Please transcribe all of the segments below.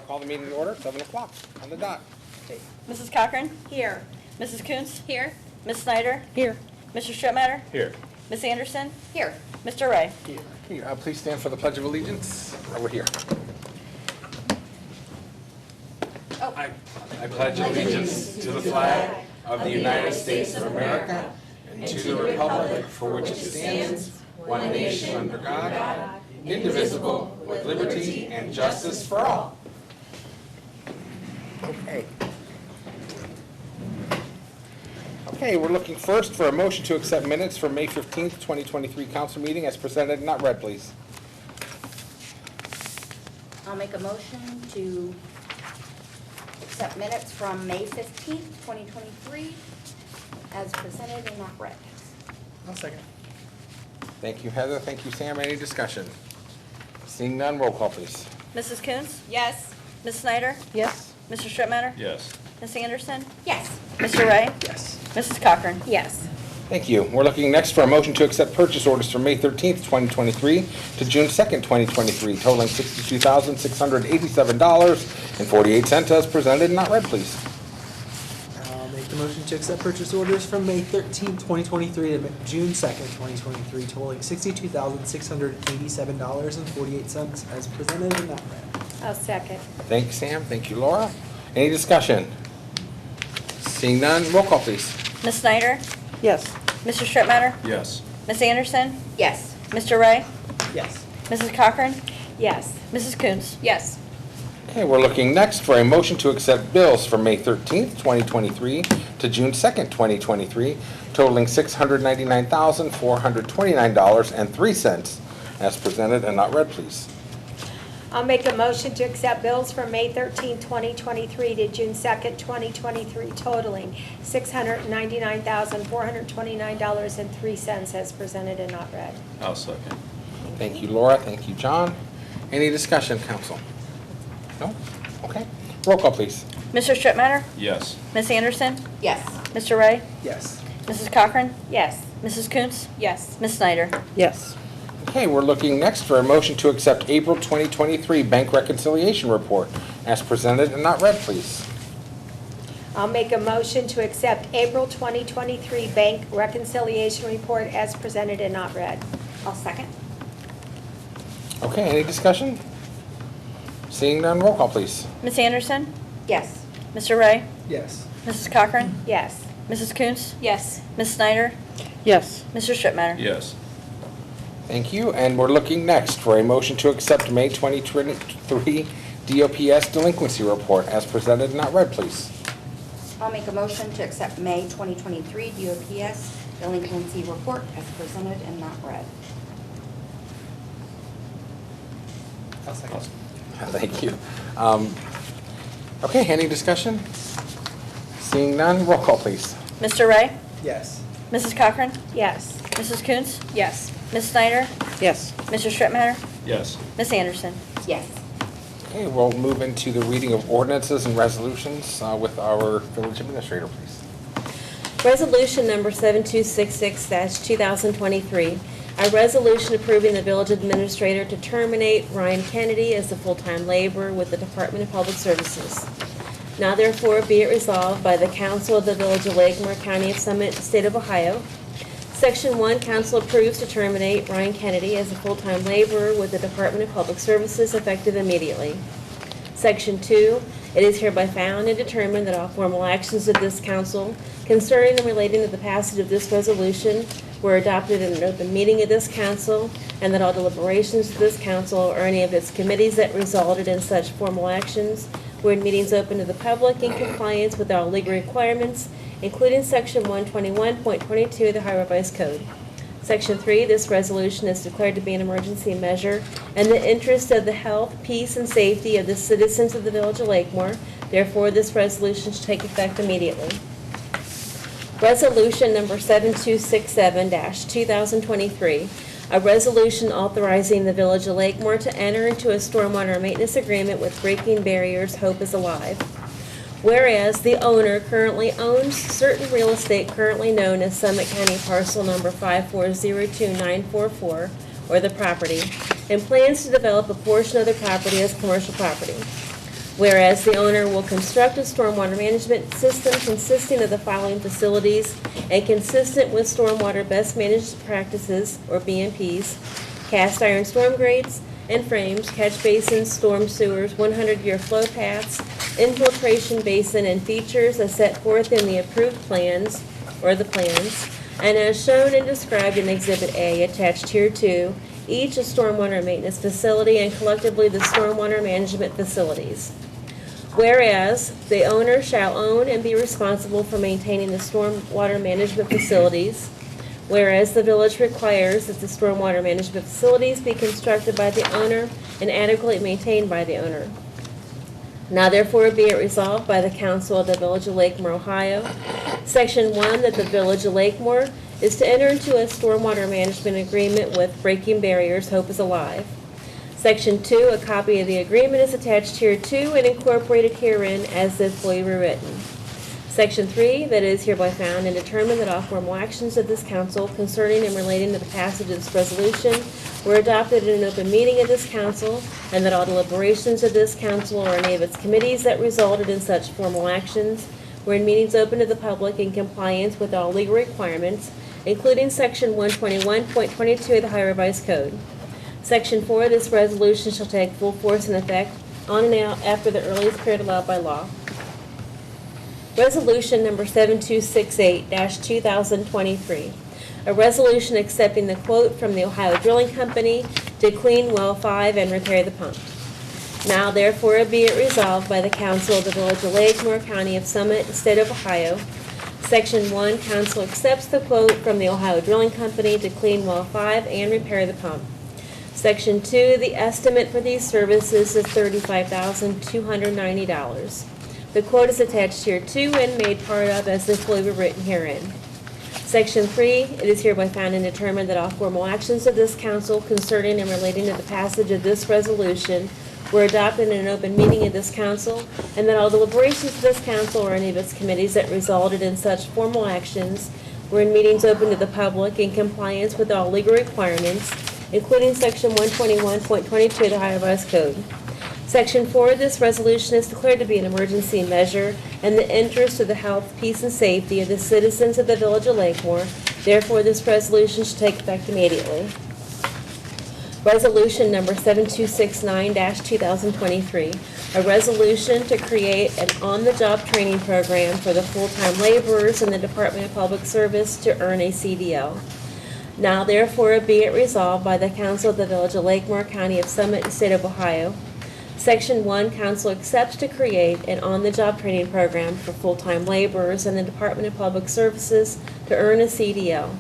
call the meeting to order, 7 o'clock on the dot. Mrs. Cochran? Here. Mrs. Kuntz? Here. Ms. Snyder? Here. Mr. Strittmatter? Here. Ms. Anderson? Here. Mr. Ray? Here. Please stand for the Pledge of Allegiance. Over here. I pledge allegiance to the flag of the United States of America and to the republic for which it stands, one nation under God, indivisible, with liberty and justice for all. Okay, we're looking first for a motion to accept minutes for May 15th, 2023 council meeting as presented, not read, please. I'll make a motion to accept minutes from May 15th, 2023, as presented and not read. I'll second. Thank you, Heather. Thank you, Sam. Any discussion? Seeing none, roll call, please. Mrs. Kuntz? Yes. Ms. Snyder? Yes. Mr. Strittmatter? Yes. Ms. Anderson? Yes. Mr. Ray? Yes. Mrs. Cochran? Yes. Thank you. We're looking next for a motion to accept purchase orders from May 13th, 2023 to June 2nd, 2023, totaling $62,687.48 as presented, not read, please. I'll make the motion to accept purchase orders from May 13th, 2023 to June 2nd, 2023, totaling $62,687.48 as presented and not read. I'll second. Thank you, Sam. Thank you, Laura. Any discussion? Seeing none, roll call, please. Ms. Snyder? Yes. Mr. Strittmatter? Yes. Ms. Anderson? Yes. Mr. Ray? Yes. Mrs. Cochran? Yes. Mrs. Kuntz? Yes. Okay, we're looking next for a motion to accept bills from May 13th, 2023 to June 2nd, 2023, totaling $699,429.03 as presented and not read, please. I'll make a motion to accept bills from May 13, 2023 to June 2nd, 2023 totaling $699,429.03 as presented and not read. I'll second. Thank you, Laura. Thank you, John. Any discussion, council? No? Okay. Roll call, please. Mr. Strittmatter? Yes. Ms. Anderson? Yes. Mr. Ray? Yes. Mrs. Cochran? Yes. Mrs. Kuntz? Yes. Ms. Snyder? Yes. Okay, we're looking next for a motion to accept April 2023 bank reconciliation report as presented and not read, please. I'll make a motion to accept April 2023 bank reconciliation report as presented and not read. I'll second. Okay, any discussion? Seeing none, roll call, please. Ms. Anderson? Yes. Mr. Ray? Yes. Mrs. Cochran? Yes. Mrs. Kuntz? Yes. Ms. Snyder? Yes. Mr. Strittmatter? Yes. Thank you, and we're looking next for a motion to accept May 2023 DOPS delinquency report as presented and not read, please. I'll make a motion to accept May 2023 DOPS delinquency report as presented and not read. I'll second. Thank you. Okay, any discussion? Seeing none, roll call, please. Mr. Ray? Yes. Mrs. Cochran? Yes. Mrs. Kuntz? Yes. Ms. Snyder? Yes. Mr. Strittmatter? Yes. Ms. Anderson? Yes. Okay, we'll move into the reading of ordinances and resolutions with our village administrator, please. Resolution number 7266-2023, a resolution approving the village administrator to terminate Ryan Kennedy as a full-time laborer with the Department of Public Services. Now therefore be it resolved by the Council of the Village of Lakemore, County of Summit, State of Ohio. Section 1, council approves to terminate Ryan Kennedy as a full-time laborer with the Department of Public Services effective immediately. Section 2, it is hereby found and determined that all formal actions of this council concerning and relating to the passage of this resolution were adopted in an open meeting of this council, and that all deliberations of this council or any of its committees that resulted in such formal actions were in meetings open to the public in compliance with all legal requirements, including Section 121.22 of the Ohio Revised Code. Section 3, this resolution is declared to be an emergency measure in the interest of the health, peace, and safety of the citizens of the Village of Lakemore. Therefore, this resolution should take effect immediately. Resolution number 7267-2023, a resolution authorizing the Village of Lakemore to enter into a stormwater maintenance agreement with Breaking Barriers Hope is Alive. Whereas the owner currently owns certain real estate currently known as Summit County Parcel Number 5402944, or the property, and plans to develop a portion of the property as commercial property. Whereas the owner will construct a stormwater management system consisting of the following facilities and consistent with stormwater best managed practices, or BMPs, cast iron storm grates and frames, catch basins, storm sewers, 100-year flow paths, infiltration basin, and features as set forth in the approved plans, or the plans, and as shown and described in Exhibit A attached here to, each a stormwater maintenance facility and collectively the stormwater management facilities. Whereas the owner shall own and be responsible for maintaining the stormwater management facilities. Whereas the village requires that the stormwater management facilities be constructed by the owner and adequately maintained by the owner. Now therefore be it resolved by the Council of the Village of Lakemore, Ohio, Section 1, that the Village of Lakemore is to enter into a stormwater management agreement with Breaking Barriers, Hope is Alive. Section 2, a copy of the agreement is attached here to and incorporated herein as if fully rewritten. Section 3, that it is hereby found and determined that all formal actions of this council concerning and relating to the passage of this resolution were adopted in an open meeting of this council, and that all deliberations of this council or any of its committees that resulted in such formal actions were in meetings open to the public in compliance with all legal requirements, including Section 121.22 of the Ohio Revised Code. Section 4, this resolution shall take full force and effect on and out after the earliest period allowed by law. Resolution number 7268-2023, a resolution accepting the quote from the Ohio Drilling Company to clean well 5 and repair the pump. Now therefore be it resolved by the Council of the Village of Lakemore, County of Summit, State of Ohio. Section 1, Council accepts the quote from the Ohio Drilling Company to clean well 5 and repair the pump. Section 2, the estimate for these services is $35,290. The quote is attached here to and made part of as if fully written herein. Section 3, it is hereby found and determined that all formal actions of this council concerning and relating to the passage of this resolution were adopted in an open meeting of this council, and that all deliberations of this council or any of its committees that resulted in such formal actions were in meetings open to the public in compliance with all legal requirements, including Section 121.22 of the Ohio Revised Code. Section 4, this resolution is declared to be an emergency measure in the interest of the health, peace, and safety of the citizens of the Village of Lakemore. Therefore, this resolution should take effect immediately. Resolution number 7269-2023, a resolution to create an on-the-job training program for the full-time laborers in the Department of Public Service to earn a CDL. Now therefore be it resolved by the Council of the Village of Lakemore, County of Summit, State of Ohio. Section 1, Council accepts to create an on-the-job training program for full-time laborers in the Department of Public Services to earn a CDL.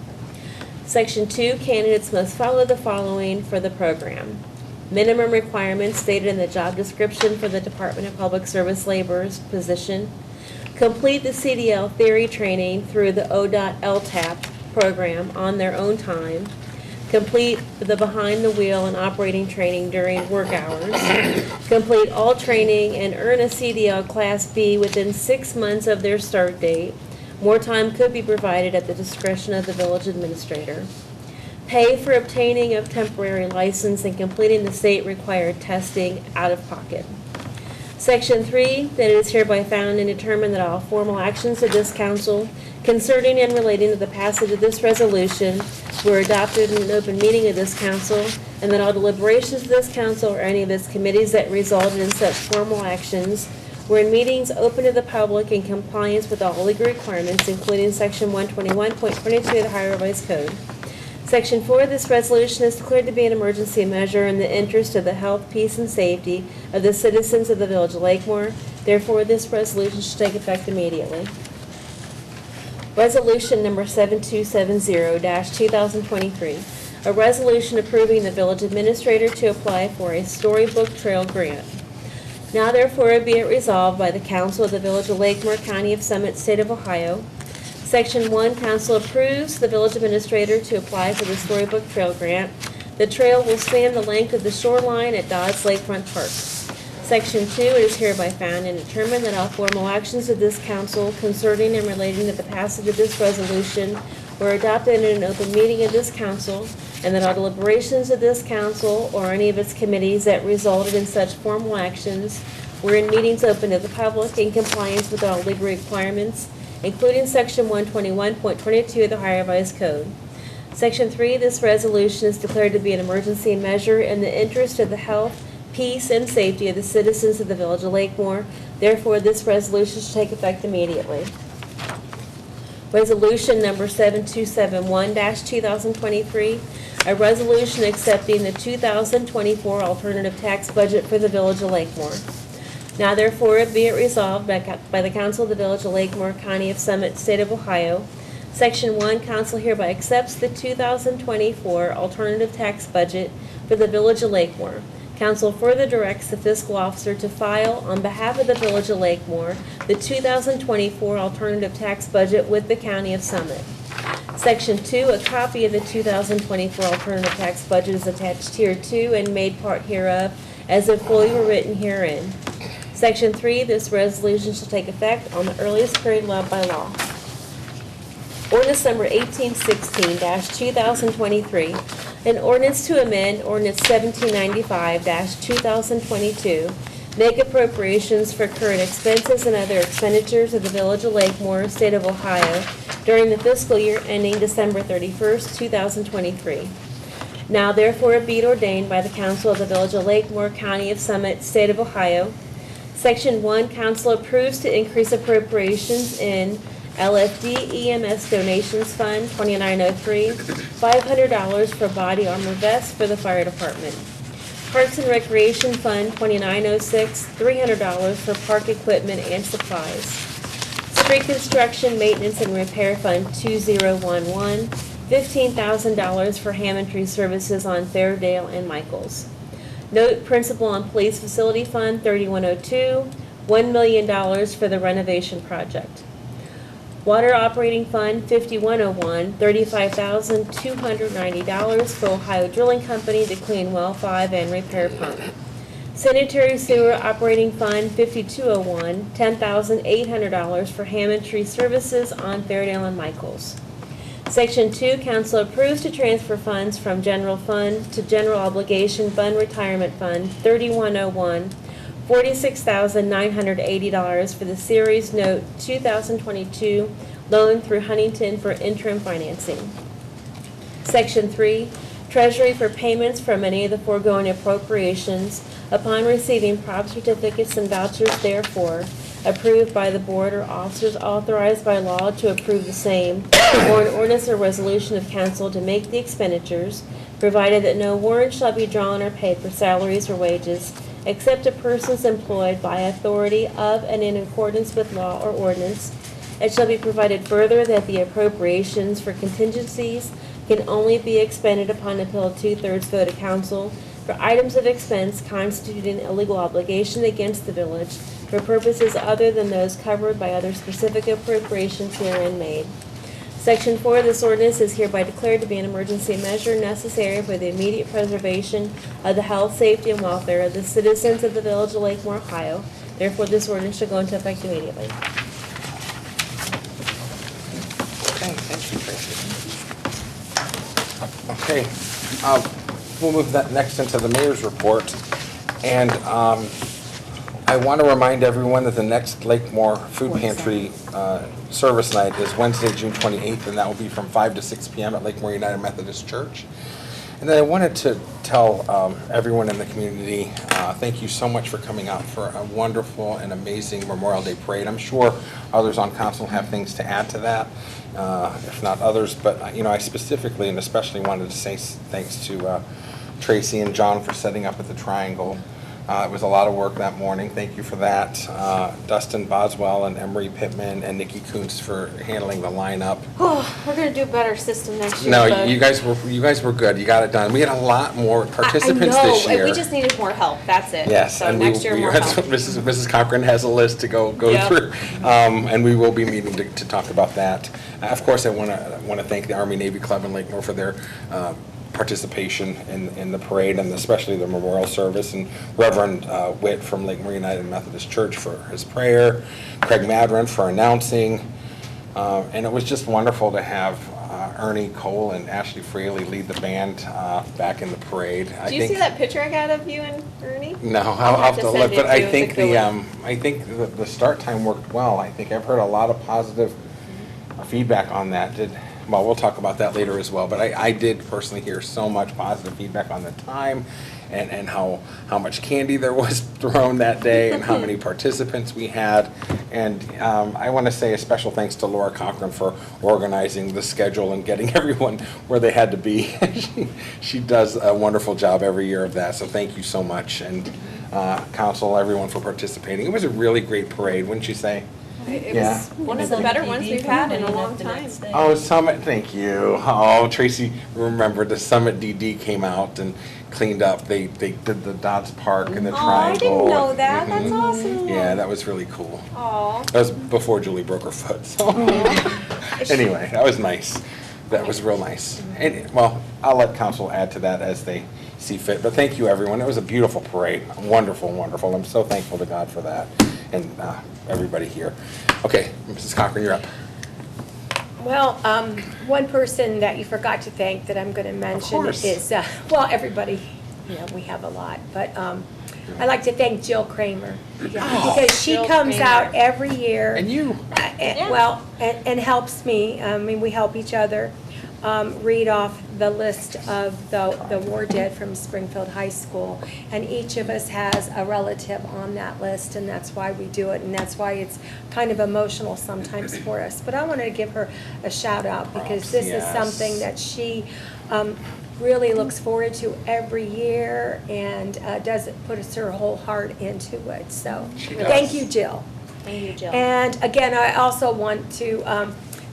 Section 2, candidates must follow the following for the program. Minimum requirements stated in the job description for the Department of Public Service laborers position. Complete the CDL theory training through the ODOT LTAP program on their own time. Complete the behind-the-wheel and operating training during work hours. Complete all training and earn a CDL Class B within 6 months of their start date. More time could be provided at the discretion of the village administrator. Pay for obtaining of temporary license and completing the state-required testing out of pocket. Section 3, that it is hereby found and determined that all formal actions of this council concerning and relating to the passage of this resolution were adopted in an open meeting of this council, and that all deliberations of this council or any of its committees that resulted in such formal actions were in meetings open to the public in compliance with all legal requirements, including Section 121.22 of the Ohio Revised Code. Section 4, this resolution is declared to be an emergency measure in the interest of the health, peace, and safety of the citizens of the Village of Lakemore. Therefore, this resolution should take effect immediately. Resolution number 7270-2023, a resolution approving the village administrator to apply for a storybook trail grant. Now therefore be it resolved by the Council of the Village of Lakemore, County of Summit, State of Ohio. Section 1, Council approves the village administrator to apply for the storybook trail grant. The trail will span the length of the shoreline at Dodds Lakefront Park. Section 2, it is hereby found and determined that all formal actions of this council concerning and relating to the passage of this resolution were adopted in an open meeting of this council, and that all deliberations of this council or any of its committees that resulted in such formal actions wherein meetings open to the public in compliance with all legal requirements, including Section 121.22 of the Ohio Revised Code. Section 3, this resolution is declared to be an emergency measure in the interest of the health, peace, and safety of the citizens of the Village of Lakemore. Therefore, this resolution should take effect immediately. Resolution number 7271-2023, a resolution accepting the 2024 alternative tax budget for the Village of Lakemore. Now therefore be it resolved by the Council of the Village of Lakemore, County of Summit, State of Ohio. Section 1, Council hereby accepts the 2024 alternative tax budget for the Village of Lakemore. Council further directs the fiscal officer to file on behalf of the Village of Lakemore the 2024 alternative tax budget with the County of Summit. Section 2, a copy of the 2024 alternative tax budget is attached here to and made part hereof as if fully were written herein. Section 3, this resolution shall take effect on the earliest period allowed by law. Ordinance number 1816-2023, an ordinance to amend ordinance 1795-2022, make appropriations for current expenses and other expenditures of the Village of Lakemore, State of Ohio, during the fiscal year ending December 31st, 2023. Now therefore be it ordained by the Council of the Village of Lakemore, County of Summit, State of Ohio. Section 1, Council approves to increase appropriations in LFD EMS Donations Fund 2903, $500 for body armor vests for the fire department. Parks and Recreation Fund 2906, $300 for park equipment and supplies. Street Construction Maintenance and Repair Fund 2011, $15,000 for Hammondry services on Fairdale and Michaels. Note Principal on Police Facility Fund 3102, $1 million for the renovation project. Water Operating Fund 5101, $35,290 for Ohio Drilling Company to clean well 5 and repair pump. Sanitary Sewer Operating Fund 5201, $10,800 for Hammond Tree Services on Fairdale and Michaels. Section 2, Council approves to transfer funds from General Fund to General Obligation Fund Retirement Fund 3101, $46,980 for the Series Note 2022 loan through Huntington for interim financing. Section 3, Treasury for payments from any of the foregoing appropriations upon receiving prop certificates and vouchers therefore approved by the board or officers authorized by law to approve the same, or an ordinance or resolution of council to make the expenditures, provided that no warrant shall be drawn or paid for salaries or wages except to persons employed by authority of and in accordance with law or ordinance. It shall be provided further that the appropriations for contingencies can only be expended upon appeal of 2/3 vote of council for items of expense constituting a legal obligation against the village for purposes other than those covered by other specific appropriations herein made. Section 4, this ordinance is hereby declared to be an emergency measure necessary for the immediate preservation of the health, safety, and welfare of the citizens of the Village of Lakemore, Ohio. Therefore, this ordinance shall go into effect immediately. Okay, thank you, Tracy. Okay, we'll move that next into the mayor's report. And I want to remind everyone that the next Lakemore Food Pantry service night is Wednesday, June 28th, and that will be from 5 to 6 p.m. at Lakemore United Methodist Church. And then I wanted to tell everyone in the community, thank you so much for coming out for a wonderful and amazing Memorial Day parade. I'm sure others on council have things to add to that, if not others. But I specifically and especially wanted to say thanks to Tracy and John for setting up at the Triangle. It was a lot of work that morning. Thank you for that. Dustin Boswell and Emery Pittman and Nikki Kuntz for handling the lineup. Oh, we're gonna do a better system next year. No, but you guys were good. You got it done. We had a lot more participants this year. We just needed more help, that's it. Yes, So and next year, more help. Mrs. Cochran has a list to go Yep. through, and we will be meeting to talk about that. Of course, I want to thank the Army Navy Club in Lakemore for their participation in the parade and especially the memorial service, and Reverend Witt from Lakemore United Methodist Church for his prayer, Craig Madron for announcing, and it was just wonderful to have Ernie Cole and Ashley Fraley lead the band back in the parade. Do you see that picture I got of you and Ernie? No, I'll have to send look, it but to I you. It's think a good one. I think the start time worked well. I think I've heard a lot of positive feedback on that. Well, we'll talk about that later as well, but I did personally hear so much positive feedback on the time and how much candy there was thrown that day and how many participants we had. And I want to say a special thanks to Laura Cochran for organizing the schedule and getting everyone where they had to be. She does a wonderful job every year of that, so thank you so much. And council, everyone for participating. It was a really great parade, wouldn't you say? It Yeah. was one of the better ones we've had in a long time. Oh, Summit, thank you. Oh, Tracy remembered the Summit DD came out and cleaned up. They did the Dodds Park and the Oh, I triangle. didn't know that. That's Mhm. awesome. Yeah, that was really cool. Aw. That was before Julie broke her foot, so. Anyway, that was nice. That was real nice. And, well, I'll let council add to that as they see fit, but thank you, everyone. It was a beautiful parade. Wonderful, wonderful. I'm so thankful to God for that and everybody here. Okay, Mrs. Cochran, you're up. Well, one person that you forgot to thank that I'm going to mention course. is, well, everybody, we have a lot, but I'd like to thank Jill Kramer. Because she Jill comes Kramer. out every year. And you. Well, and helps me, I mean, we help each other, read off the list of the war dead from Springfield High School. And each of us has a relative on that list, and that's why we do it, and that's why it's kind of emotional sometimes for us. But I wanted to give her a shout out, because this is Yes. something that she really looks forward to every year, and does put her whole heart into it. So, She does. thank you, Jill. Thank you, Jill. And again, I also want to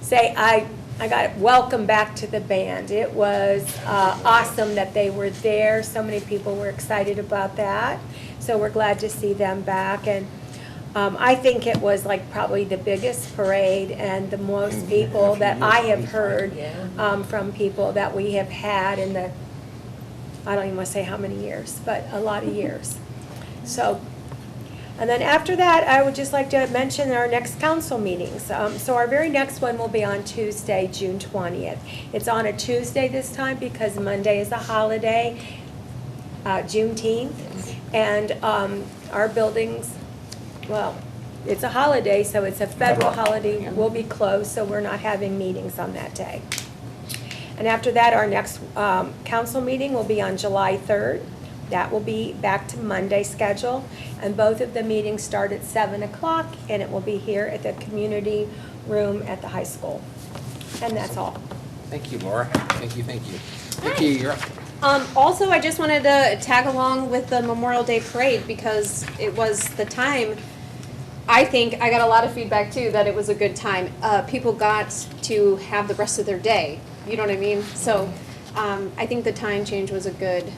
say I got welcome back to the band. It was awesome that they were there. So many people were excited about that. So we're glad to see them back. And I think it was like probably the biggest parade and the most people that I have heard from people that we have had in the, I don't even want to say how many years, but a lot of years. So. And then after that, I would just like to mention our next council meetings. So our very next one will be on Tuesday, June 20th. It's on a Tuesday this time because Monday is a holiday, Juneteenth. And our buildings, well, it's a holiday, so it's a federal holiday. We'll be closed, so we're not having meetings on that day. And after that, our next council meeting will be on July 3rd. That will be back to Monday schedule, and both of the meetings start at 7 o'clock, and it will be here at the community room at the high school. And that's all. Thank you, Laura. Thank you, thank you. Vicki, you're up. Also, I just wanted to tag along with the Memorial Day Parade because it was the time, I think, I got a lot of feedback too, that it was a good time. People got to have the rest of their day, you know what I mean? So I think the time change was a good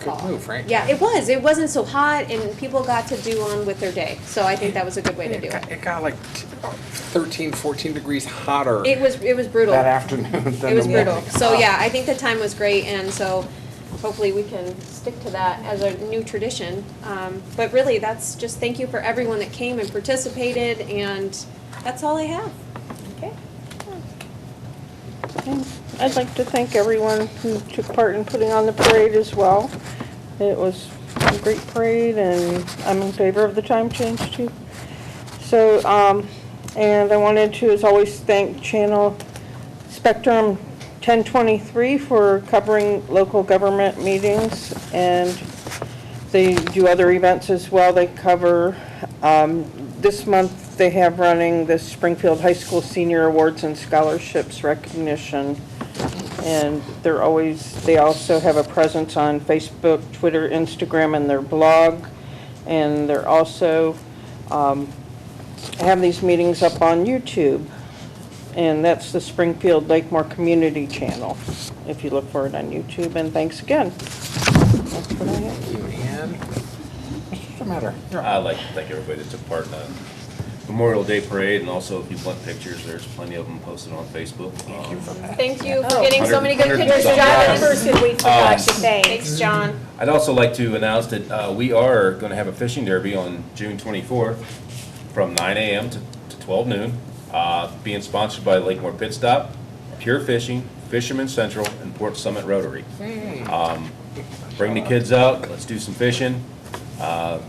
call. Good move, right? Yeah, it was. It wasn't so hot and people got to do on with their day. So I think that was a good way to do it. It got like 13, 14 degrees hotter It was brutal. that afternoon than It was the brutal. morning. So yeah, I think the time was great, and so hopefully we can stick to that as a new tradition. But really, that's just thank you for everyone that came and participated, and that's all I have. Okay? I'd like to thank everyone who took part in putting on the parade as well. It was a great parade, and I'm in favor of the time change too. So, and I wanted to, as always, thank Channel Spectrum 1023 for covering local government meetings, and they do other events as well. They cover, this month they have running the Springfield High School Senior Awards and Scholarships recognition. And they also have a presence on Facebook, Twitter, Instagram, and their blog. And they're also have these meetings up on YouTube. And that's the Springfield Lakemore Community Channel, if you look for it on YouTube. And thanks again. That's what I have. Thank you, Ann. What's the matter? I'd like to thank everybody that took part in the Memorial Day Parade, and also if you want pictures, there's plenty of them posted on Facebook. Thank you for that. Thank you for getting so many good Hundred- pictures, hundred- John, the John. person we forgot to thank. Thanks, John. I'd also like to announce that we are going to have a fishing derby on June 24th from 9 a.m. to 12 noon, being sponsored by Lakemore Pit Stop Pure Fishing, Fisherman Central, and Port Summit Rotary. Bring the kids out, let's do some fishing. What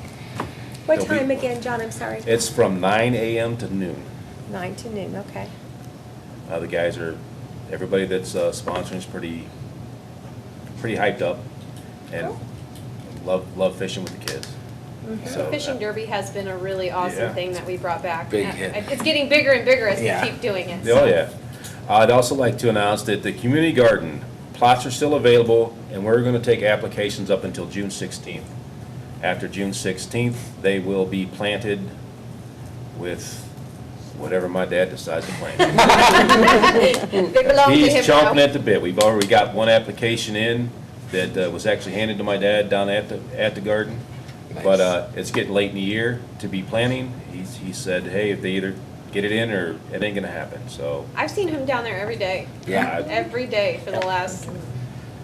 It'll be- time again, John, I'm sorry? It's from 9 a.m. to noon. 9 to noon, okay. The guys are, everybody that's sponsoring is pretty hyped up and love fishing with the kids. So, Fishing derby has been a really awesome Yeah. thing that we brought back. Big hit. It's getting bigger and bigger as we Yeah. keep doing it. Oh, yeah. I'd also like to announce that the community garden, plots are still available, and we're gonna take applications up until June 16th. After June 16th, they will be planted with whatever my dad decides to plant. They belong to He's him chomping now. at the bit. We've already got one application in that was actually handed to my dad down at the garden. But it's getting late in the year to be planting. He said, hey, if they either get it in or it ain't gonna happen, so. I've seen him down there every day. Yeah. Every day for the last,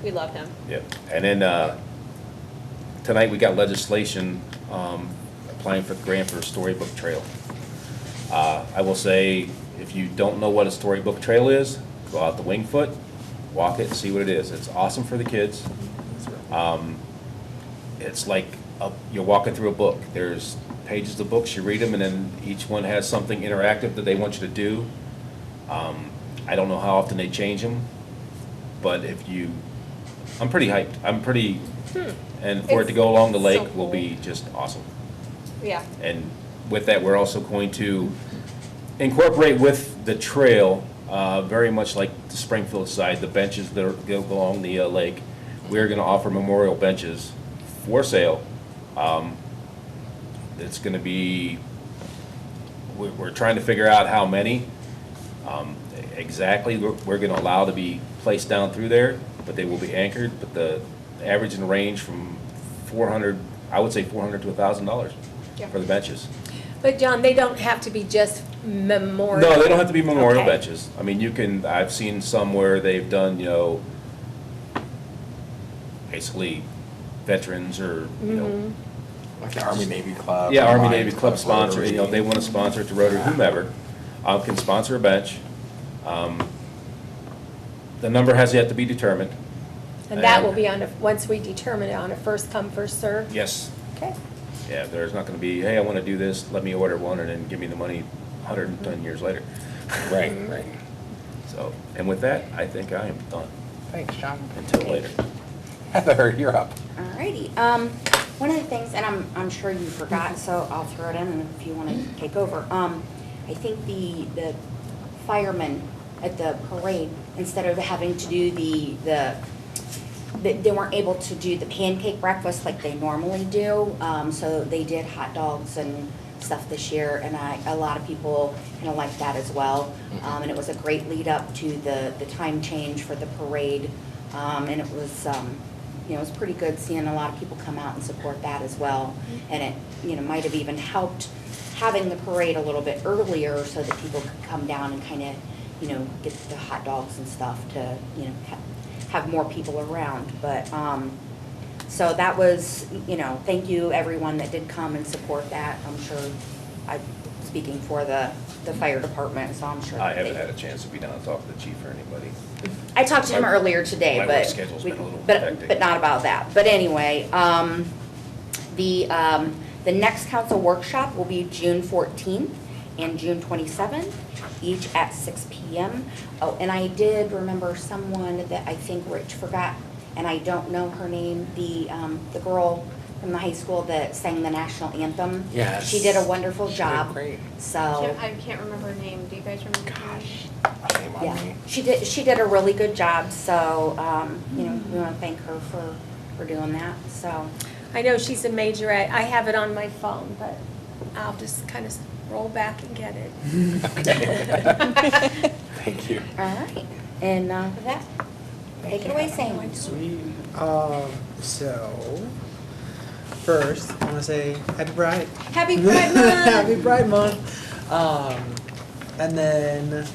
we love him. Yep. And then tonight we got legislation applying for the grant for a storybook trail. I will say, if you don't know what a storybook trail is, go out the Wingfoot, walk it and see what it is. It's awesome for the kids. It's like you're walking through a book. There's pages of books, you read them, and then each one has something interactive that they want you to do. I don't know how often they change them, but I'm pretty hyped. And for it to go along the So lake will cool. be just awesome. Yeah. And with that, we're also going to incorporate with the trail, very much like the Springfield side, the benches that go along the lake. We're gonna offer memorial benches for sale. It's gonna be, we're trying to figure out how many exactly we're gonna allow to be placed down through there, but they will be anchored, but the average in the range from $400, I would say $400 to $1,000 Yeah. for the benches. But John, they don't have to be just memorial. No, they don't have to be memorial Okay. benches. I mean, I've seen some where they've done, basically veterans or, Like the Army Navy Club. yeah, Army Lions Navy Club sponsor, Rotary. they want to sponsor it to Rotary, whomever, can sponsor a bench. The number has yet to be determined. And that will be once we determine it, on a first come, first served? Yes. Okay. Yeah, there's not gonna be, hey, I wanna do this, let me order one, and then give me the money 110 years later. Right. So, and with that, I think I am done, Thanks, John. until later. Heather, you're up. Alrighty, one of the things, and I'm sure you forgot, so I'll throw it in if you wanna take over. I think the firemen at the parade, instead of having to do they weren't able to do the pancake breakfast like they normally do, so they did hot dogs and stuff this year, and a lot of people kind of liked that as well. And it was a great lead up to the time change for the parade, and it was, it was pretty good seeing a lot of people come out and support that as well. And it, might have even helped having the parade a little bit earlier so that people could come down and kind of, get the hot dogs and stuff to, have more people around. But, so that was, thank you everyone that did come and support that. I'm sure I'm speaking for the fire department, so I'm sure. I that haven't they- had a chance to be down and talk to the chief or anybody. I talked to him My- earlier today, my but. work schedule's been a little but hectic. not about that. But anyway, the next council workshop will be June 14th and June 27th, each at 6 PM. Oh, and I did remember someone that I think Rich forgot, and I don't know her name, the girl from the high school that sang the national anthem. Yes. She did a wonderful She did job. great. So. I can't remember her name. Do you guys remember her name? Shame on Yeah, me. she did a really good job, so, we want to thank her for doing that, so. I know she's a majorette. I have it on my phone, but I'll just kind of roll back and get it. Thank you. All right, and with that, take it away, Sam. Sweet. So, first, I want to say Happy Pride. Happy Pride Month! Happy Pride Month. And then,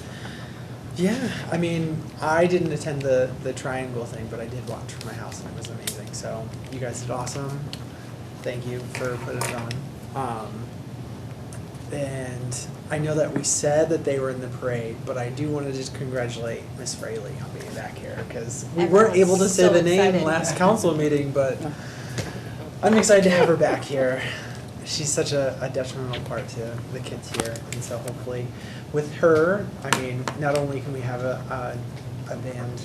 yeah, I mean, I didn't attend the triangle thing, but I did watch from my house and it was amazing. So, you guys did awesome. Thank you for putting it on. And I know that we said that they were in the parade, but I do want to just congratulate Miss Fraley on being back here, because we weren't able to say so the name excited. last council meeting, but I'm excited to have her back here. She's such a detrimental part to the kids here, and so hopefully with her, I mean, not only can we have a band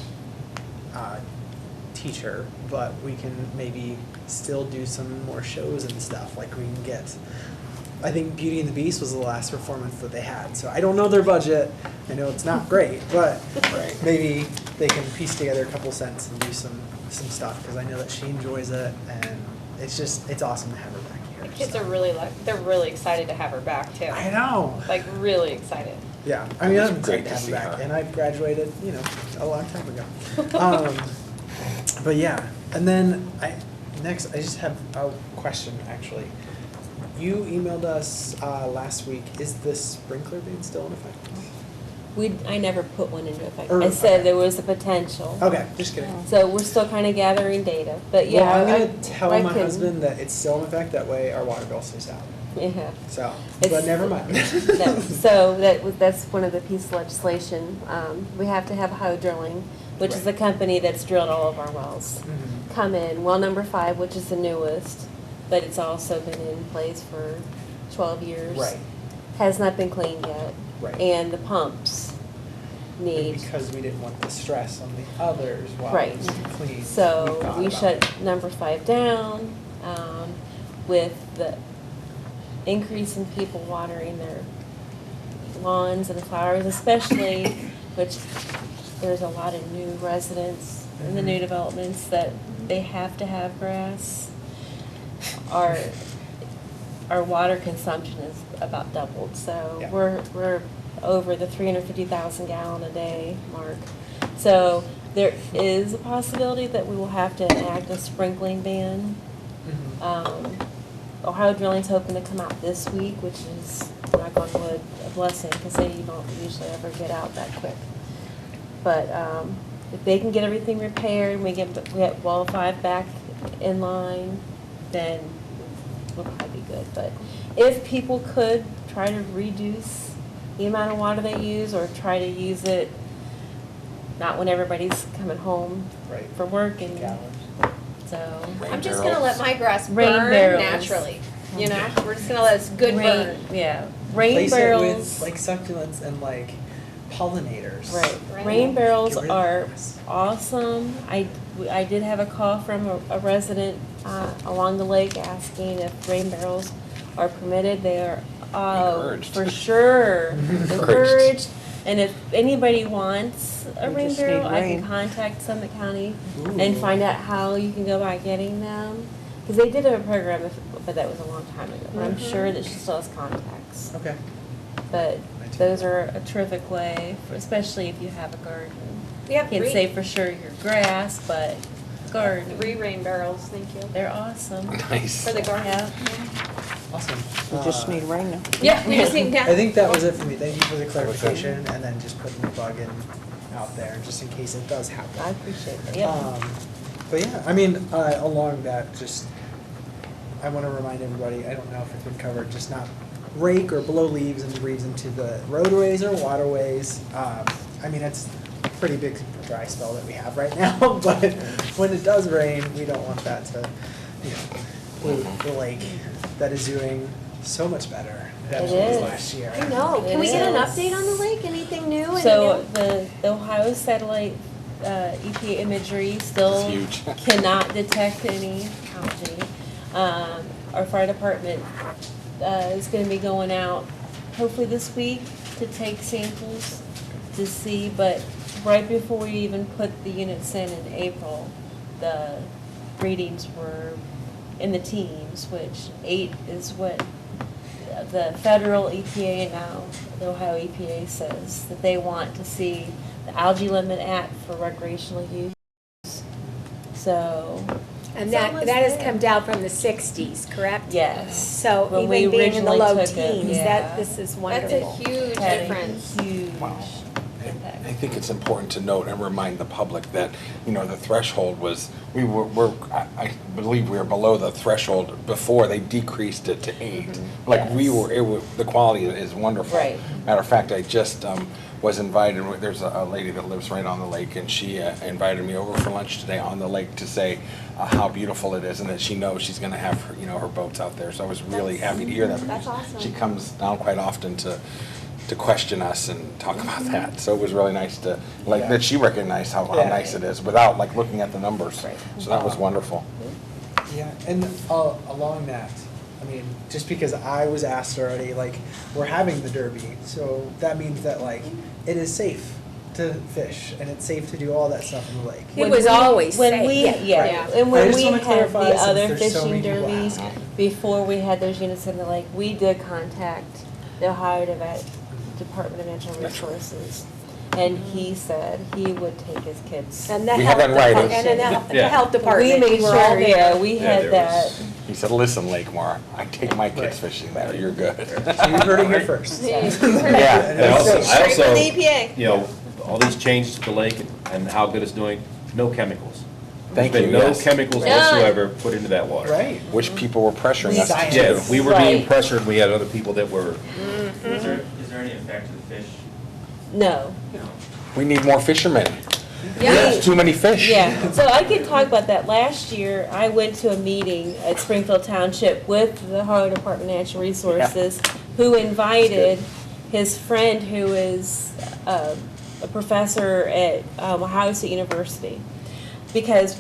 teacher, but we can maybe still do some more shows and stuff, like we can get, I think Beauty and the Beast was the last performance that they had, so I don't know their budget, I know it's not great, but maybe they can piece together a couple cents and do some stuff, because I know that she enjoys it, and it's awesome to have her back here. Kids so. are really they're really excited to have her back too. I know. Like really excited. Yeah, I mean, It's I'm great excited to to have see her back, her. and I graduated, a long time ago. But yeah, and then I just have a question, actually. You emailed us last week, is the sprinkler ban still in effect? I never put one into effect. Or- I said okay. there was a potential. Okay, just kidding. So we're still kind of gathering data, but yeah. Well, I'm I- gonna tell I my can- husband that it's still in effect, that way our water bill stays down. Yeah. So, It's- but never mind. No, so that's one of the pieces of legislation. We have to have Hoe Drilling, which is the company that's drilled all of our wells, Mhm. come in. Well number 5, which is the newest, but it's also been in place for 12 years. Right, Has not been cleaned yet. right. And the pumps And need, because we didn't want the stress on the others while Right. it was clean. so thought we about shut it. number 5 down, with the increase in people watering their lawns and flowers, especially, which there's a lot of new residents in the new developments that they have to have grass. Our water consumption is about doubled, so Yeah. we're over the 350,000 gallon a day mark. So there is a possibility that we will have to enact a sprinkling ban. Mhm. Ohio Drilling's hoping to come out this week, which is, knock on wood, a blessing, because they don't usually ever get out that quick. But if they can get everything repaired, and we get well 5 back in line, then we'll probably be good. But if people could try to reduce the amount of water they use, or try to use it not when everybody's coming home Right. for work, and Gallons. so. I'm just gonna let my grass Rain burn barrels. naturally. We're just gonna let it good burn. Yeah, rain Replace it barrels. with like succulents and like pollinators. Right, Right. rain barrels Get rid of are this. awesome. I did have a call from a resident along the lake asking if rain barrels are permitted. They are, Encouraged. for sure, Encouraged. encouraged. And if anybody wants a We rain just barrel, need I can rain. contact Summit County Ooh. and find out how you can go about getting them. Because they did have a program, but that was a long time ago. But I'm sure that she still has contacts. Okay. But those are a terrific way, especially if you have a garden. We have Can't three. say for sure your grass, but garden. 3 rain barrels, thank you. They're awesome. Nice. For the garden. Yeah. Awesome. We just need rain now. Yeah, we just need I think that was it for me. Thank you for the clarification, and then just putting the bug in out there, just in case it does happen. I appreciate that. Yeah. But yeah, I mean, along that, just, I want to remind everybody, I don't know if it's been covered, just not rake or blow leaves and debris into the roadways or waterways. I mean, it's a pretty big dry spell that we have right now, but when it does rain, we don't want that to, pollute the lake that is doing so much better than It it was is. last year. I know. Can It we get an is. update on the lake? Anything new? So the Ohio satellite EPA imagery still It's huge. cannot detect any algae. Our fire department is going to be going out hopefully this week to take samples to see, but right before we even put the units in April, the readings were in the teens, which 8 is what the federal EPA and now the Ohio EPA says that they want to see the algae limit at for recreational use. So, And It's that almost has there. come down from the 60s, correct? yes. So When we even being in the originally low took it, teens, yeah. this is That's a wonderful. huge Had a difference. huge I think it's important to note and remind the public that, you know, the threshold was, I believe we were below the threshold before they decreased it to 8. Like the quality is wonderful. Right. Matter of fact, I just was invited, there's a lady that lives right on the lake, and she invited me over for lunch today on the lake to say how beautiful it is, and that she knows she's gonna have her, you know, her boats out there. So I was really happy to hear that. That's because awesome. She comes down quite often to question us and talk about that. So it was really nice to, like, that she recognized how nice it is without, like, looking at the numbers. So that was wonderful. Yeah, and along that, I mean, just because I was asked already, like, we're having the Derby, so that means that, like, it is safe to fish, and it's safe to do all that stuff in the lake. It was always When safe. we, Yeah. yeah, and I when just we wanna had clarify the since other there's so fishing many people derbies, asking. before we had those units in the lake, we did contact the Ohio Department of Natural Resources. And he said he would take his kids. And the We health have that in department, writing. and the Yeah. health We department. made were sure, all yeah, we Yeah, had there that. was- He said, listen, Lakemore, I take my kids fishing there, you're good. So you heard it here first. Yeah. And I also, Straight from the EPA. you know, all these changes to the lake and how good it's doing, no chemicals. Thank There's you, been no yes. chemicals None. whatsoever put into that water. Right. Which people were pressuring us to Science. do. Yeah, we were being Right. pressured, we had other people that were, Is there any effect to the fish? No. We need more fishermen. Yeah. There's too many fish. Yeah, so I can talk about that. Last year, I went to a meeting at Springfield Township with the Ohio Department of Natural Resources, who invited his friend who is a professor at Ohio State University. Because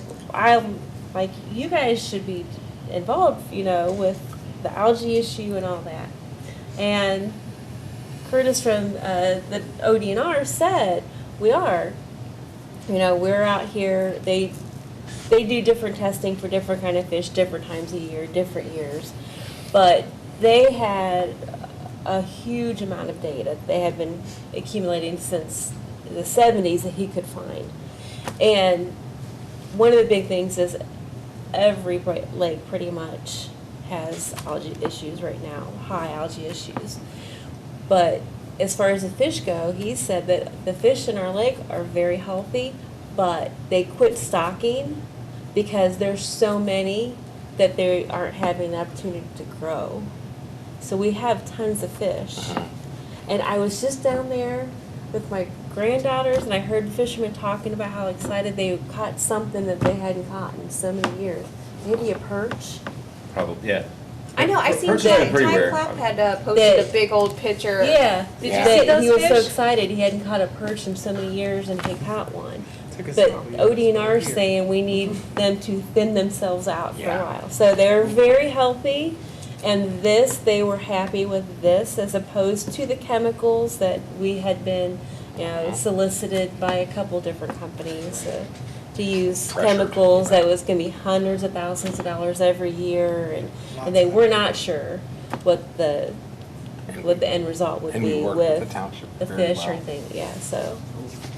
you guys should be involved, you know, with the algae issue and all that. And Curtis from the ODNR said, we are. You know, we're out here, they do different testing for different kind of fish, different times a year, different years. But they had a huge amount of data they had been accumulating since the 70s that he could find. And one of the big things is every lake pretty much has algae issues right now, high algae issues. But as far as the fish go, he said that the fish in our lake are very healthy, but they quit stocking because there's so many that they aren't having an opportunity to grow. So we have tons of fish. And I was just down there with my granddaughters, and I heard fishermen talking about how excited they caught something that they hadn't caught in so many years. Maybe a perch? probably, yeah. I know, I seen Perch has been Ty pretty rare. Clapp had posted That- a big old picture. Yeah. Did you Yeah. see That those he was so fish? excited he hadn't caught a perch in so many years and he caught one. Took us But several years. ODNR is saying we need them to thin themselves out for Yeah. a while. So they're very healthy, and they were happy with this as opposed to the chemicals that we had been, you know, solicited by a couple different companies to use Pressured. chemicals that was gonna be hundreds of thousands of dollars every year, and they were not sure what the end result would And be we worked with with the township the very fish or well. anything, yeah, so.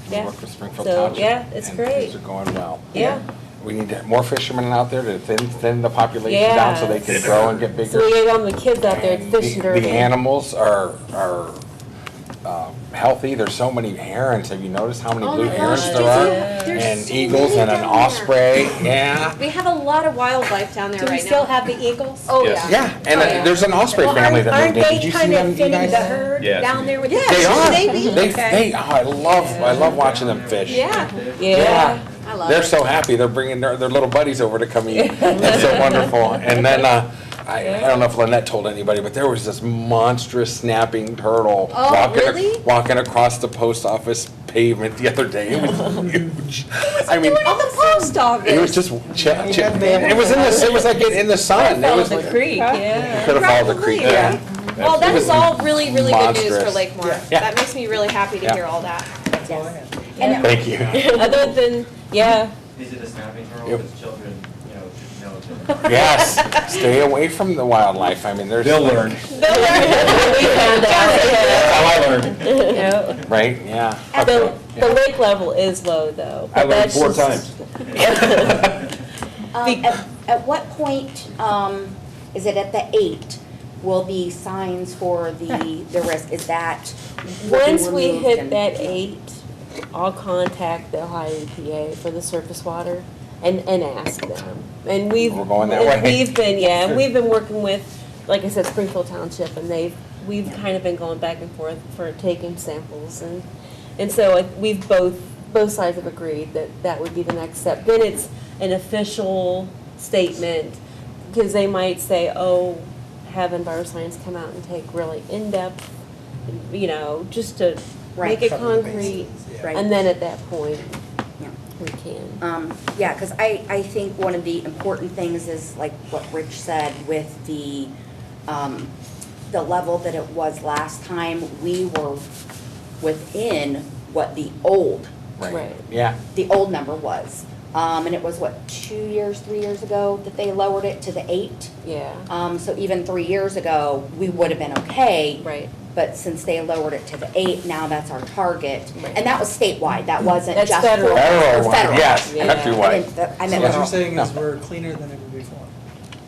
We Yeah. work with Springfield So, Township. yeah, it's and great. things are going well. Yeah. We need more fishermen out there to thin the population down so they can Yes. grow and get bigger. So we get all the kids out there And fishing derby. The animals are healthy. There's so many herons. Have you noticed how many Oh blue my herons gosh, there are? there's And so eagles many and an down there. osprey, yeah. We have a lot of wildlife down there Do we right still now. have the eagles? Oh, Yes. yeah. Yeah, and Oh, yeah. there's an osprey Well, family that aren't moved in. they Did you see kind them, of you fitting guys? the herd Yeah. down there with the Yeah, fish? They are. they be. They, I love watching them fish. Yeah, Yeah. I love They're it. so happy. They're bringing their little buddies over to come eat. It's so wonderful. And then, I don't know if Lynette told anybody, but there was this monstrous snapping turtle Oh, really? walking across the post office pavement the other day. It was huge. I mean, On the post office. it was just, it was it was like in the sun. It Follow was the like, creek, yeah. could have followed the creek, Probably, yeah. Well, that It is was all really, really good news for monstrous. Lakemore. Yeah. That makes me really happy to Yeah. hear all that. That's all I had. Yeah. Thank you. Other than, yeah, Is it a snapping turtle? Yep. Because children, should know to. Yes, stay away from the wildlife. I mean, there's. They'll learn. we found out, That's how I learned. yeah. Right, yeah. The lake level is low though. I but learned that's 4 just- times. At what point, is it at the 8, will be signs for the risk? Is that will be Once we removed hit and- that 8, I'll contact the Ohio EPA for the surface water and ask them. And we've. We're going that way. We've been, yeah, and we've been working with, like I said, Springfield Township, and we've kind of been going back and forth for taking samples, and so we've both sides have agreed that that would be the next step. Then it's an official statement, because they might say, oh, have EnviroScience come out and take really in-depth, just to Right. make it Cover the concrete, bases, yeah. Right. and then at that point, Yeah. we can. Yeah, because I think one of the important things is like what Rich said with the level that it was last time, we were within what the old Right. Yeah. number was. And it was what, 3 years ago that they lowered it to the 8? Yeah, So even 3 years ago, we would have been okay. right. But since they lowered it to the 8, now that's our target. Right. And that was statewide, that wasn't That's just for. federal. Federal one, Federal. yes, Yeah. countrywide. I So meant what you're federal. saying is No. we're cleaner than ever before.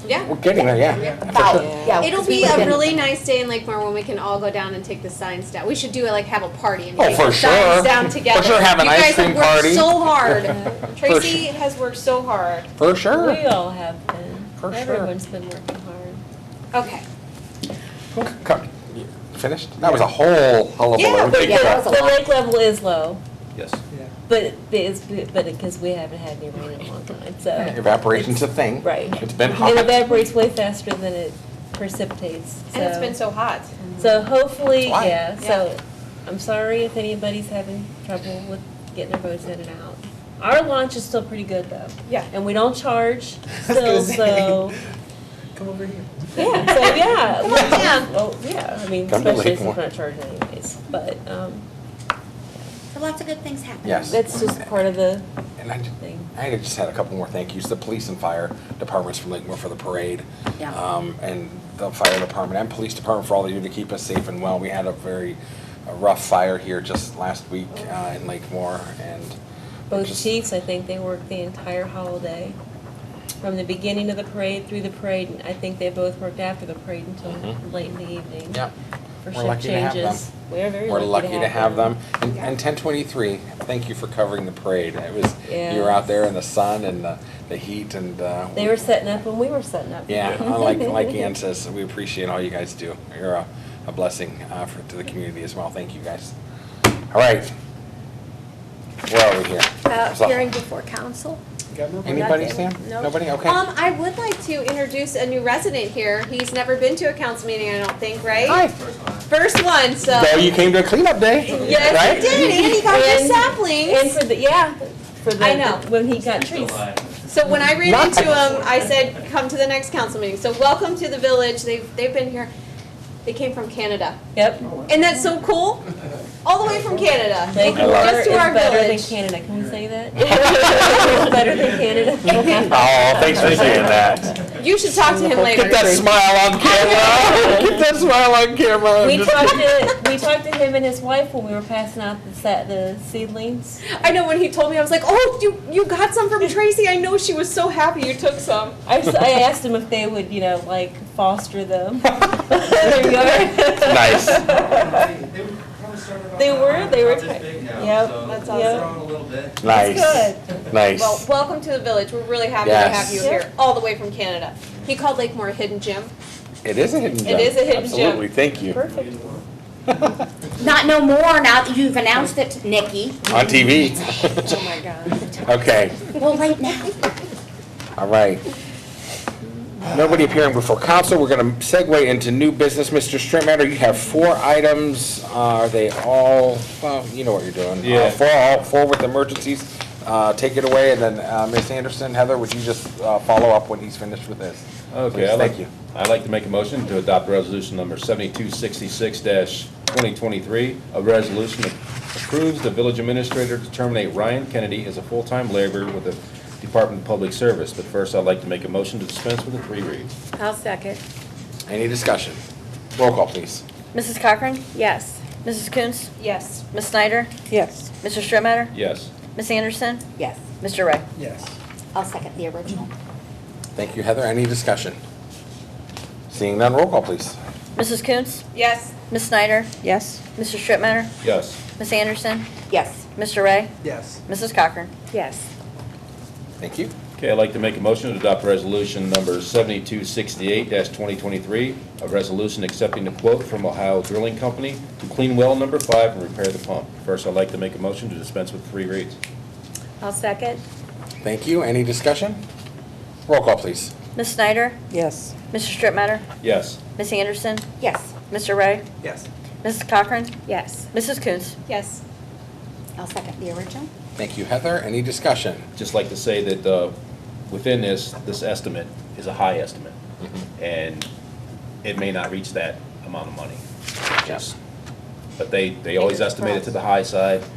Yeah. We're getting there, yeah. About, Yeah. yeah. It'll 'cause we be would've a been- really nice day in Lakemore when we can all go down and take the signs down. We should do it like have a party and Oh, take for the signs sure. down together. For sure, have an you ice guys cream have worked party. so hard. Tracy has worked so hard. For sure. We all have been. For sure. Everyone's been working hard. Okay. Come, you finished? That was a whole hullabaloo. Yeah, Big yeah, that truck. was a The lot. lake level is low, Yes. Yeah. but because we haven't had any rain in a long time, so. Evaporation's a thing. Right. It's been hot. It evaporates way faster than it precipitates, so. And it's been so hot. So hopefully, Why? yeah, so I'm sorry if anybody's having trouble with getting their boats in and out. Our launch is still pretty good though. Yeah. And we don't charge I was gonna still, say. so, Come over here. yeah, so yeah. Come on down. Well, yeah, I mean, Come to especially since Lakemore. we're not charging anyways, but, So lots of good things happen. Yes. that's just part of the And thing. I just had a couple more thank yous. The police and fire departments from Lakemore for the parade. Yeah. And the fire department and police department for all they do to keep us safe and well. We had a rough fire here just last week in Lakemore, and Both just- chiefs, I think they worked the entire holiday, from the beginning of the parade through the parade, and I think they both worked after the parade until Mhm. late in the evening. Yeah. For We're shift lucky to have them. changes. We're very We're lucky to have them. And Yeah. 1023, thank you for covering the parade. It was, Yeah. you were out there in the sun and the heat and. They were setting up when we were setting up. Yeah, like Ann says, we appreciate all you guys do. You're a blessing to the community as well. Thank you, guys. All right. Where are we here? So- Hearing before council. Got more? Anybody, Nothing. Sam? Nope. Nobody? Okay. I would like to introduce a new resident here. He's never been to a council meeting, I don't think, right? Hi. First one, so. So you came to a cleanup day, Yes, right? he did, and he got your And saplings. for the, I know. when he got Still trees. alive. So when I ran Nice. into him, I said, come to the next council meeting. So welcome to the village. They've been here. They came from Canada. Yep. Isn't that so cool? All the way from Canada. Lakemore Just is to our better than village. Canada. Can we say that? It's better than Canada. Oh, thanks for saying that. You should talk to him later. Get that smile on camera. Get that smile on camera. We talked to him and his wife when we were passing out the seedlings. I know when he told me, I was like, oh, you got some from Tracy. I know she was so happy you took some. I asked him if they would, like foster them. There you go. Nice. They were About t- this big now, yep, so that's they're awesome. growing a little bit. Nice. Good. Nice. Well, welcome to the village. We're really happy to Yes. have you here, all the way from Canada. He called Lakemore a hidden gem. It is a hidden gem. It is a hidden gem. Absolutely. Thank you. Perfect. Not no more now that you've announced it, Nikki. On TV. Oh, my God. Okay. Well, late now. All right. Nobody appearing before council. We're going to segue into new business. Mr. Strittmatter, you have 4 items. Are they all, well, you know what you're doing. Yeah. Four with emergencies. Take it away, and then Ms. Anderson, Heather, would you just follow up when he's finished with this? Okay, Please, thank you. I'd like to make a motion to adopt resolution number 7266-2023, a resolution that approves the village administrator to terminate Ryan Kennedy as a full-time laborer with the Department of Public Service. But first, I'd like to make a motion to dispense with the 3 reads. I'll second. Any discussion? Roll call, please. Mrs. Cochran? Yes. Mrs. Coons? Yes. Ms. Snyder? Yes. Mr. Strittmatter? Yes. Ms. Anderson? Yes. Mr. Ray? Yes. I'll second the original. Thank you, Heather. Any discussion? Seeing none, roll call, please. Mrs. Coons? Yes. Ms. Snyder? Yes. Mr. Strittmatter? Yes. Ms. Anderson? Yes. Mr. Ray? Yes. Mrs. Cochran? Yes. Thank you. Okay, I'd like to make a motion to adopt resolution number 7268-2023, a resolution accepting the quote from Ohio Drilling Company to clean well number 5 and repair the pump. First, I'd like to make a motion to dispense with 3 reads. I'll second. Thank you. Any discussion? Roll call, please. Ms. Snyder? Yes. Mr. Strittmatter? Yes. Ms. Anderson? Yes. Mr. Ray? Yes. Mrs. Cochran? Yes. Mrs. Coons? Yes. I'll second the original. Thank you, Heather. Any discussion? Just like to say that within this estimate is a high estimate, and it may not reach that amount of money. Just, but they always Fingers estimate it to crossed. the high side in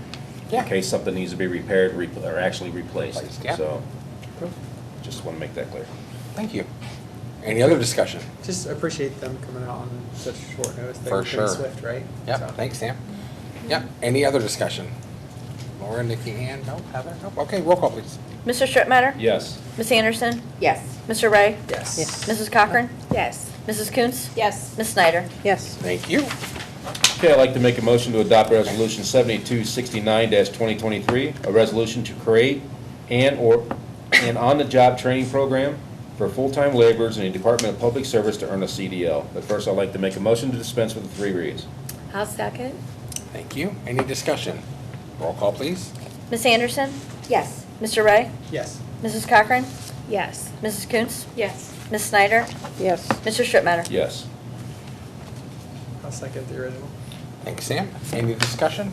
Yeah. case something needs to be repaired or actually replaced. Replaced, yeah. So, just want to make that clear. Thank you. Any other discussion? Just appreciate them coming out on such short notice. They For were pretty sure. Swift, right? Yep, So- thanks, Sam. Yep, any other discussion? Laura, Nikki, Ann, no, Heather, no, okay, roll call, please. Mr. Strittmatter? Yes. Ms. Anderson? Yes. Mr. Ray? Yes. Mrs. Cochran? Yes. Mrs. Coons? Yes. Ms. Snyder? Yes. Thank you. Okay, I'd like to make a motion to adopt resolution 7269-2023, a resolution to create an on-the-job training program for full-time laborers in the Department of Public Service to earn a CDL. But first, I'd like to make a motion to dispense with the 3 reads. I'll second. Thank you. Any discussion? Roll call, please. Ms. Anderson? Yes. Mr. Ray? Yes. Mrs. Cochran? Yes. Mrs. Coons? Yes. Ms. Snyder? Yes. Mr. Strittmatter? Yes. I'll second the original. Thanks, Sam. Any discussion?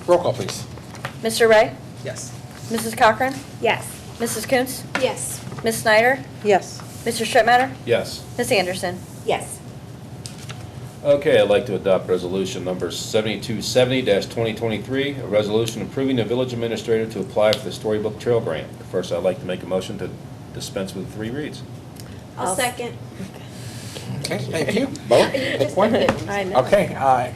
Roll call, please. Mr. Ray? Yes. Mrs. Cochran? Yes. Mrs. Coons? Yes. Ms. Snyder? Yes. Mr. Strittmatter? Yes. Ms. Anderson? Yes. Okay, I'd like to adopt resolution number 7270-2023, a resolution approving the village administrator to apply for the Storybook Trail Grant. First, I'd like to make a motion to dispense with 3 reads. I'll second. Okay, thank you. Vote, pick one. I know. Okay,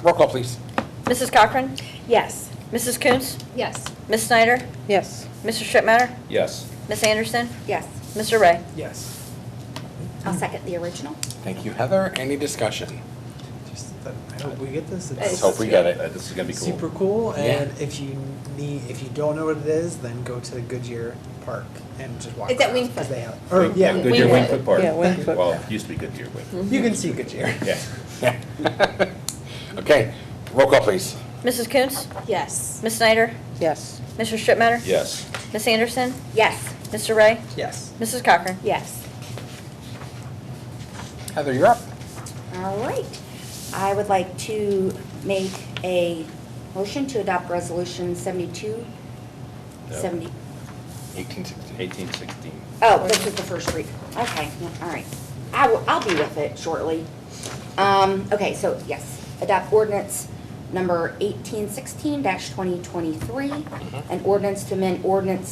roll call, please. Mrs. Cochran? Yes. Mrs. Coons? Yes. Ms. Snyder? Yes. Mr. Strittmatter? Yes. Ms. Anderson? Yes. Mr. Ray? Yes. I'll second the original. Thank you, Heather. Any discussion? Just that, I hope we get this. Let's It's hope we get it. This is gonna be cool. super cool. And Yeah. if you don't know what it is, then go to Goodyear Park and just walk It's at around, 'cause Wingfoot. they have- Or, yeah, Goodyear Wingfoot. Wingfoot Park. Yeah, Wingfoot. Well, it used to be Goodyear Wingfoot. you can see Goodyear. Yeah. Okay, roll call, please. Mrs. Coons? Yes. Ms. Snyder? Yes. Mr. Strittmatter? Yes. Ms. Anderson? Yes. Mr. Ray? Yes. Mrs. Cochran? Yes. Heather, you're up. All right. I would like to make a motion to adopt resolution 72, No. 70. 1816. 1816. Oh, this is the first read. Okay, all right. I'll be with it shortly. Okay, so yes, adopt ordinance number 1816-2023, an ordinance to amend ordinance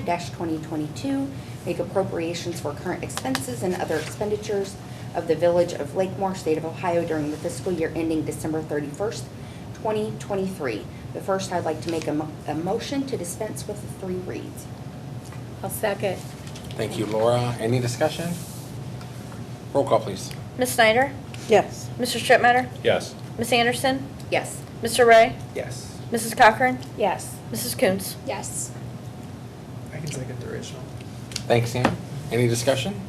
1795-2022, make appropriations for current expenses and other expenditures of the Village of Lakemore, State of Ohio during the fiscal year ending December 31st, 2023. But first, I'd like to make a motion to dispense with the 3 reads. I'll second. Thank you, Laura. Any discussion? Roll call, please. Ms. Snyder? Yes. Mr. Strittmatter? Yes. Ms. Anderson? Yes. Mr. Ray? Yes. Mrs. Cochran? Yes. Mrs. Coons? Yes. I can second the original. Thanks, Sam. Any discussion?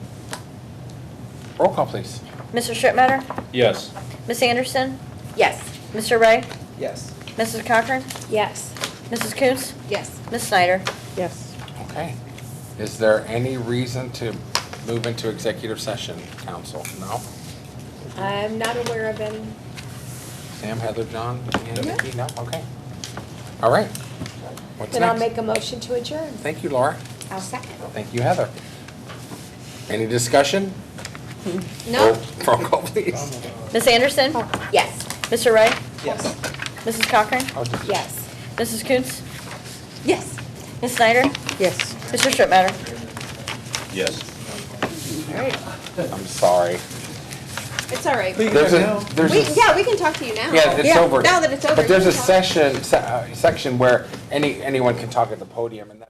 Roll call, please. Mr. Strittmatter? Yes. Ms. Anderson? Yes. Mr. Ray? Yes. Mrs. Cochran? Yes. Mrs. Coons? Yes. Ms. Snyder? Yes. Okay. Is there any reason to move into executive session, council? No? I'm not aware of any. Sam, Heather, John, and Nikki? No? Okay. All right. What's Then I'll next? make a motion to adjourn. Thank you, Laura. I'll second. Thank you, Heather. Any discussion? No. Roll call, please. Ms. Anderson? Yes. Mr. Ray? Yes. Mrs. Cochran? Oh, did you- Yes. Mrs. Coons? Yes. Ms. Snyder? Yes. Mr. Strittmatter? Yes. I'm sorry. It's all right. We can There's go a, now. there's We, a. yeah, we can talk to you now. Yeah, it's over. Now that it's over. But there's we a can talk. section where anyone can talk at the podium, and that.